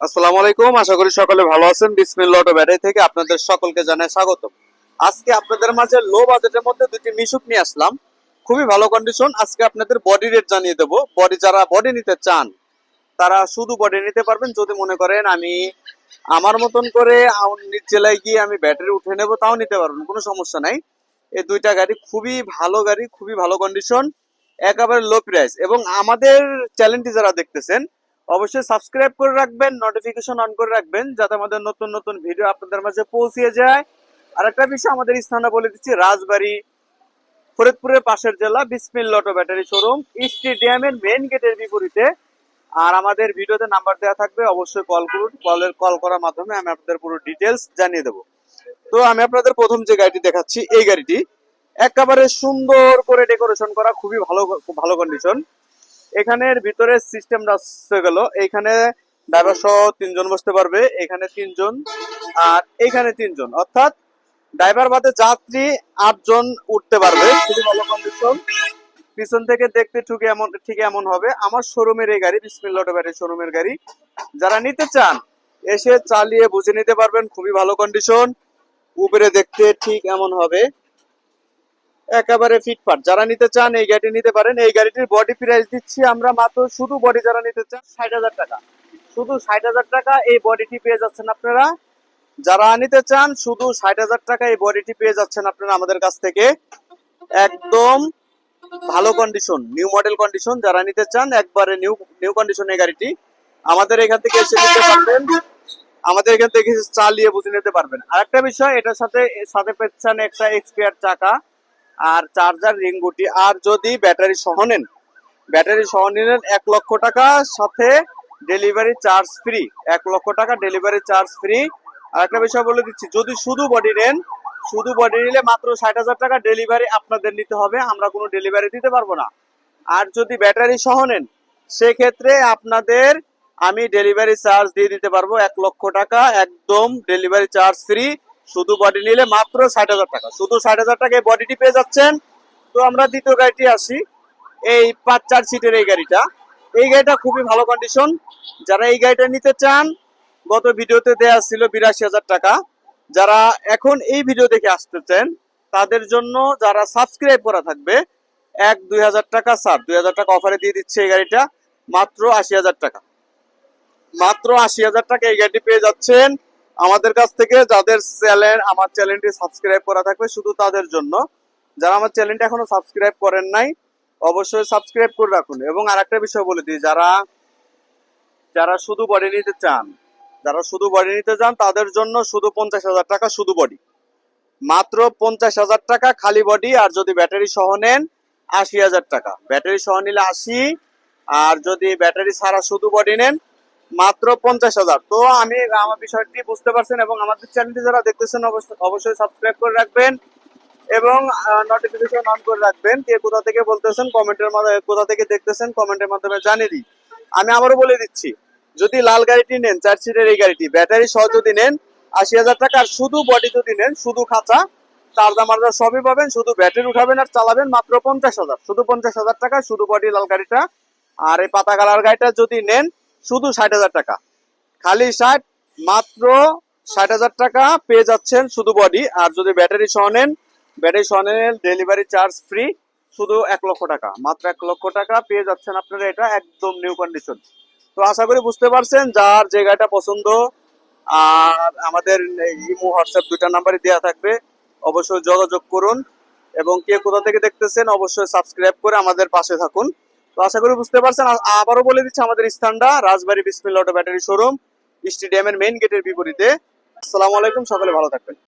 আসসালামু আলাইকুম, আশা করি সকলে ভালো আছেন। বিসমিল্লাহ অটো ব্যাটারি থেকে আপনাদের সকলকে জানাই স্বাগতম। আজকে আপনাদের মাঝে লো বাজেটের মধ্যে দুটি মিশুক নিয়ে আসলাম, খুবই ভালো কন্ডিশন। আজকে আপনাদের বডি রেট জানিয়ে দেবো। যারা বডি নিতে চান তারা শুধু বডি নিতে পারবেন। যদি মনে করেন আমি আমার মতন করে নিজ জেলায় গিয়ে আমি ব্যাটারি উঠে নেব, তাও নিতে পারবেন, কোনো সমস্যা নাই। এই দুইটা গাড়ি খুবই ভালো গাড়ি, খুবই ভালো কন্ডিশন, একেবারে লো প্রাইস। এবং আমাদের চ্যানেলটি যারা দেখতেছেন অবশ্যই সাবস্ক্রাইব করে রাখবেন, নোটিফিকেশন অন করে রাখবেন, যাতে আমাদের নতুন নতুন ভিডিও আপনাদের মাঝে পৌঁছে যায়। আর একটা বিষয়, আমাদের স্থানটা বলে দিচ্ছি, রাজবাড়ী, ফরিদপুরের পাশের জেলা, বিসমিল্লাহ অটো ব্যাটারি শোরুম, স্টেডিয়ামের মেইন গেটের বিপরীতে। আর আমাদের ভিডিওতে নাম্বার দেওয়া থাকবে, অবশ্যই কল করুন। কল করার মাধ্যমে আমি আপনাদের পুরো ডিটেলস জানিয়ে দেবো। তো আমি আপনাদের প্রথম যে গাড়িটি দেখাচ্ছি, এই গাড়িটি একেবারে সুন্দর করে ডেকোরেশন করা, খুবই ভালো, খুব ভালো কন্ডিশন। এখানের ভিতরে সিস্টেম হয়ে গেল, এইখানে ড্রাইভার সহ 3 জন বসতে পারবে, এখানে 3 জন, আর এইখানে 3 জন, অর্থাৎ ড্রাইভার বাদে যাত্রী 8 জন উঠতে পারবে। খুবই ভালো কন্ডিশন। পিছন থেকে দেখতে ঠিক এমন হবে। আমার শোরুমের এই গাড়ি, বিসমিল্লাহ অটো ব্যাটারি শোরুমের গাড়ি, যারা নিতে চান এসে চালিয়ে বুঝে নিতে পারবেন। খুবই ভালো কন্ডিশন। উপরে দেখতে ঠিক এমন হবে, একেবারে ফিটফাট। যারা নিতে চান এই গাড়ি নিতে পারেন। এই গাড়িটির বডি প্রাইস দিচ্ছি আমরা মাত্র, শুধু বডি যারা নিতে চান 60,000 টাকা। শুধু 60,000 টাকা এই বডিটি পেয়ে যাচ্ছেন আপনারা। যারা নিতে চান শুধু 60,000 টাকা এই বডিটি পেয়ে যাচ্ছেন আপনারা আমাদের কাছ থেকে। একদম ভালো কন্ডিশন, নিউ মডেল কন্ডিশন। যারা নিতে চান একবারে নিউ নিউ কন্ডিশন এই গাড়িটি আমাদের এখান থেকে এসে নিতে পারবেন। আমাদের এখান থেকে চালিয়ে বুঝে নিতে পারবেন। আরেকটা বিষয়, এটার সাথে সাথে পেচ্ছেন একটা এক্সপিআর চাকা আর চার্জার রিং গুটি। আর যদি ব্যাটারি সহ নেন, ব্যাটারি সহ নিলেন 1 লক্ষ টাকা, সাথে ডেলিভারি চার্জ ফ্রি। 1 লক্ষ টাকা ডেলিভারি চার্জ ফ্রি। আর একটা বিষয় বলে দিচ্ছি, যদি শুধু বডি নেন, শুধু বডি নিলে মাত্র 60,000 টাকা ডেলিভারি আপনাদের নিতে হবে, আমরা কোনো ডেলিভারি দিতে পারবো না। আর যদি ব্যাটারি সহ নেন, সেক্ষেত্রে আপনাদের আমি ডেলিভারি চার্জ দিয়ে দিতে পারবো 1 লক্ষ টাকা, একদম ডেলিভারি চার্জ ফ্রি। শুধু বডি নিলে মাত্র 60,000 টাকা, শুধু 60,000 টাকায় বডিটি পেয়ে যাচ্ছেন। তো আমরা দ্বিতীয় গাড়িটি আসি, এই 5-4 সিটের এই গাড়িটা। এই গাড়িটা খুবই ভালো কন্ডিশন। যারা এই গাড়িটা নিতে চান, গত ভিডিওতে দেওয়া ছিল 82,000 টাকা। যারা এখন এই ভিডিও দেখে আসতেছেন তাদের জন্য, যারা সাবস্ক্রাইব করা থাকবে, 2,000 টাকা স্যার, 2,000 টাকা অফারে দিয়ে দিচ্ছে এই গাড়িটা, মাত্র 80,000 টাকা। মাত্র 80,000 টাকা এই গাড়িটি পেয়ে যাচ্ছেন আমাদের কাছ থেকে। যাদের আমার চ্যানেলটি সাবস্ক্রাইব করা থাকবে শুধু তাদের জন্য। যারা আমার চ্যানেলটি এখনো সাবস্ক্রাইব করেন নাই, অবশ্যই সাবস্ক্রাইব করে রাখুন। এবং আরেকটা বিষয় বলে দিই, যারা যারা শুধু বডি নিতে চান, যারা শুধু বডি নিতে চান তাদের জন্য শুধু 50,000 টাকা, শুধু বডি, মাত্র 50,000 টাকা খালি বডি। আর যদি ব্যাটারি সহ নেন 80,000 টাকা, ব্যাটারি সহ নিলে 80। আর যদি ব্যাটারি ছাড়া শুধু বডি নেন মাত্র 50,000। তো আমার বিষয়টি বুঝতে পারছেন। এবং আমাদের চ্যানেলটি যারা দেখতেছেন অবশ্যই সাবস্ক্রাইব করে রাখবেন এবং নোটিফিকেশন অন করে রাখবেন। কে কোথা থেকে বলতেছেন কমেন্টের মাধ্যমে, কোথা থেকে দেখতেছেন কমেন্টের মাধ্যমে জানিয়ে দিই। আমি আবারও বলে দিচ্ছি, যদি লাল গাড়িটি নেন 4 সিটের এই গাড়িটি, ব্যাটারি সহ যদি নেন 80,000 টাকা। আর শুধু বডি যদি নেন, শুধু খাঁচা চার্জা মার্জা সবই পাবেন, শুধু ব্যাটারি উঠাবেন আর চালাবেন, মাত্র 50,000, শুধু 50,000 টাকা, শুধু বডি লাল গাড়িটা। আর এই পাতা কালার গাড়িটা যদি নেন শুধু 60,000 টাকা, খালি 60, মাত্র 60,000 টাকা পেয়ে যাচ্ছেন শুধু বডি। আর যদি ব্যাটারি সহ নেন, ব্যাটারি সহ নেন ডেলিভারি চার্জ ফ্রি, শুধু 1 লক্ষ টাকা, মাত্র 1 লক্ষ টাকা পেয়ে যাচ্ছেন আপনারা। এটা একদম নিউ কন্ডিশন। তো আশা করি বুঝতে পারছেন। যার যে গাড়িটা পছন্দ, আর আমাদের ইমো হোয়াটসঅ্যাপ দুইটা নাম্বারই দেওয়া থাকবে, অবশ্যই যোগাযোগ করুন। এবং কে কোথা থেকে দেখতেছেন অবশ্যই সাবস্ক্রাইব করে আমাদের পাশে থাকুন। তো আশা করি বুঝতে পারছেন। আবারও বলে দিচ্ছি, আমাদের স্থানটা রাজবাড়ী, বিসমিল্লাহ অটো ব্যাটারি শোরুম, স্টেডিয়ামের মেইন গেটের বিপরীতে। আসসালামু আলাইকুম, সকলে ভালো থাকবেন।